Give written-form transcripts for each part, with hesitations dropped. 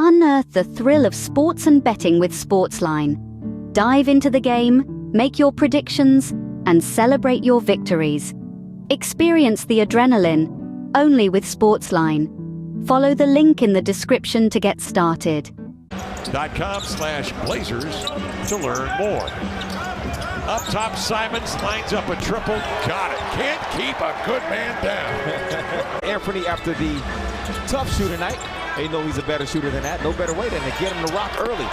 Unearth the thrill of sports and betting with Sportsline. Dive into the game, make your predictions, and celebrate your victories. Experience the adrenaline, only with Sportsline. Follow the link in the description to get started. .com/Blazers to learn more. Up top, Simons lines up a triple. Got it. Can't keep a good man down. Anthony, after the tough shooting night, they know he's a better shooter than that. No better way than to get him to rock early.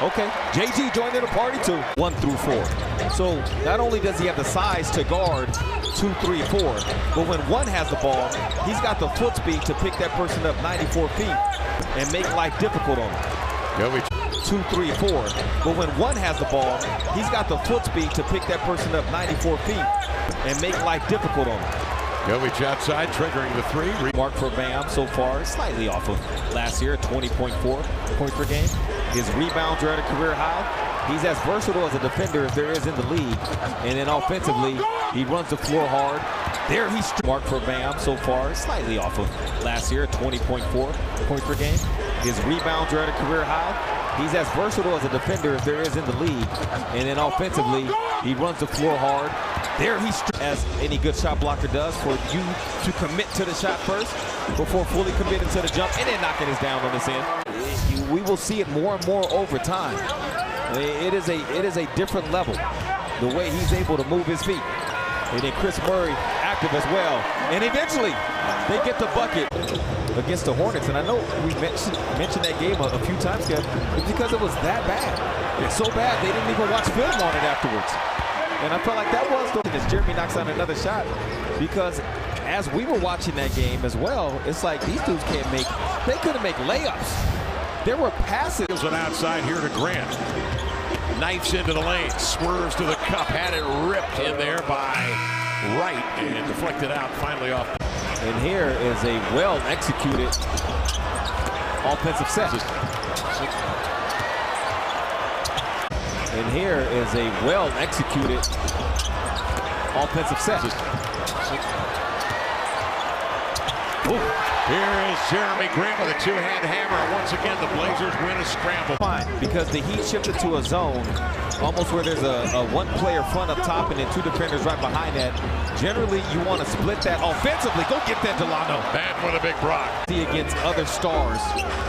Okay, JG joined in the party too. 1 through 4. So not only does he have the size to guard 2, 3, 4, but when one has the ball, he's got the foot speed to pick that person up 94 feet and make life difficult on him. 2, 3, 4. But when one has the ball, he's got the foot speed to pick that person up 94 feet and make life difficult on him. Jovic outside, triggering the 3. Mark for Bam so far, slightly off of last year, 20.4 points per game. His rebounds are at a career high. He's as versatile as a defender as there is in the league. And then offensively, he runs the floor hard. There he's Mark for Bam so far, slightly off of last year, 20.4 points per game. His rebounds are at a career high. He's as versatile as a defender as there is in the league. And then offensively, he runs the floor hard. There he's as any good shot blocker does, for you to commit to the shot first before fully committing to the jump and then knocking us down on this end. We will see it more and more over time. It is a different level, the way he's able to move his feet. And then Chris Murray active as well. And eventually, they get the bucket against the Hornets. And I know we mentioned that game a few times, Kev. It's because it was that bad. It's so bad, they didn't even watch film on it afterwards. And I felt like that was the as Jerami knocks out another shot. Because as we were watching that game as well, it's like these dudes they couldn't make layups. There were passes. An outside here to Grant. Knifes into the lane, swerves to the cup, had it ripped in there by Wright and deflected out, finally off. And here is a well-executed offensive set. And here is a well-executed offensive set. Here is Jerami Grant with a two-hand hammer. Once again, the Blazers win a scramble. Fine, because the Heat shifted to a zone, almost where there's a one-player front up top and then 2 defenders right behind that. Generally, you want to split that offensively. Go get that, Delano. Bad with a big block. Against other stars,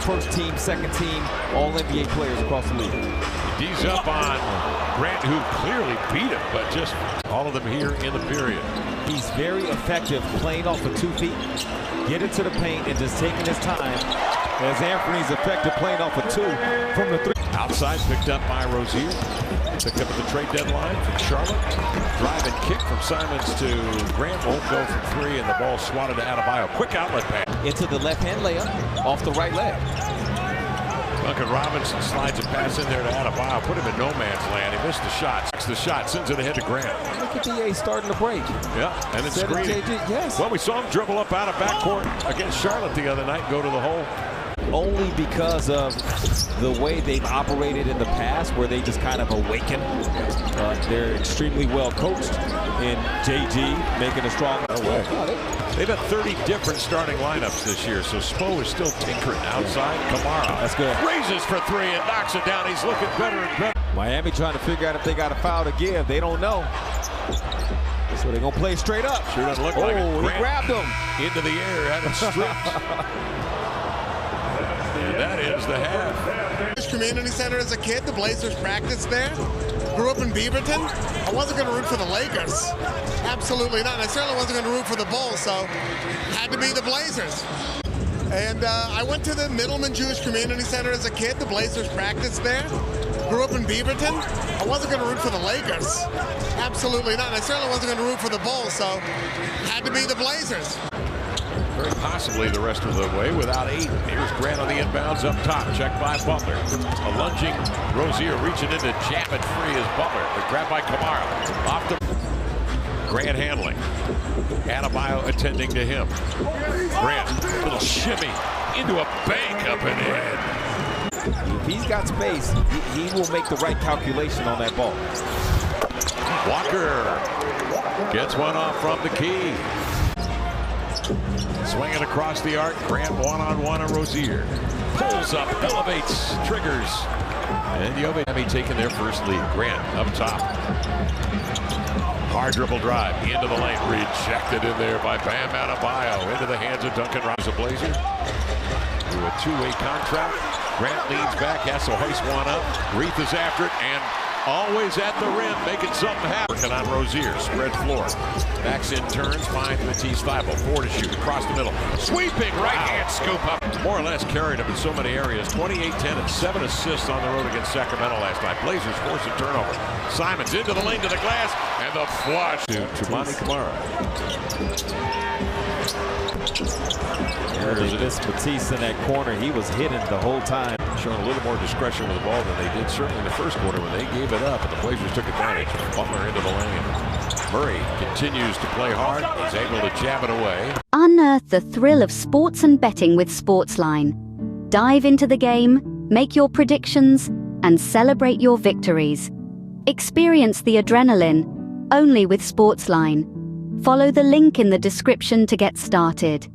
first team, second team, all NBA players across the league. D's up on Grant, who clearly beat him, but just all of them here in the period. He's very effective playing off of 2 feet, get into the paint and just taking his time, as Anthony's effective playing off of 2 from the 3. Outside, picked up by Rozier. Picked up at the trade deadline from Charlotte. Drive and kick from Simons to Grant. Won't go from 3, and the ball swatted to Adebayo. Quick outlet pass. Into the left-hand layup, off the right leg. Duncan Robinson slides a pass in there to Adebayo. Put him in no man's land. He missed the shot. The shot sends it ahead to Grant. Look at DA starting to break. Yeah, and it's screening. Yes. Well, we saw him dribble up out of backcourt against Charlotte the other night, go to the hole. Only because of the way they've operated in the past, where they just kind of awaken. They're extremely well coached, and JG making a strong way. They've had 30 different starting lineups this year, so Spo is still tinkering outside. Kamara. That's good. Raises for 3 and knocks it down. He's looking better and better. Miami trying to figure out if they got a foul to give. They don't know. So they're going to play straight up. Sure doesn't look like it. Oh, he grabbed him. Into the air, had him stripped. And that is the half. Community Center as a kid, the Blazers practiced there. Grew up in Beaverton. I wasn't going to root for the Lakers. Absolutely not. And I certainly wasn't going to root for the Bulls, so had to be the Blazers. And I went to the Middleman Jewish Community Center as a kid. The Blazers practiced there. Grew up in Beaverton. I wasn't going to root for the Lakers. Absolutely not. And I certainly wasn't going to root for the Bulls, so had to be the Blazers. Very possibly the rest of the way without Aiden. Here's Grant on the inbounds up top. Checked by Butler. A lunging Rozier reaching in to jam it free as Butler. The grab by Kamara. Off the Grant handling. Adebayo attending to him. Grant, little shimmy into a bank up and in. If he's got space, he will make the right calculation on that ball. Walker gets one off from the key. Swinging across the arc, Grant one-on-one on Rozier. pulls up, elevates, triggers. And Jerami taking their first lead. Grant up top. Hard dribble drive into the lane. Rejected in there by Bam Adebayo. Into the hands of Duncan Rice. A Blazer. Through a two-way contract. Grant leans back, has to hoist one up. Reith is after it, and always at the rim, making something happen. Working on Rozier, spread floor. Backs in, turns, finds Matisse Thybulle. 4 to shoot, across the middle. Sweeping right-hand scoop up. More or less carried him in so many areas. 28, 10, and 7 assists on the road against Sacramento last night. Blazers force a turnover. Simons into the lane to the glass, and the flush to Jerami Grant. They missed Matisse in that corner. He was hidden the whole time. Showing a little more discretion with the ball than they did certainly in the first quarter when they gave it up, and the Blazers took advantage. Butler into the lane. Murray continues to play hard. He's able to jab it away. Unearth the thrill of sports and betting with Sportsline. Dive into the game, make your predictions, and celebrate your victories. Experience the adrenaline, only with Sportsline. Follow the link in the description to get started.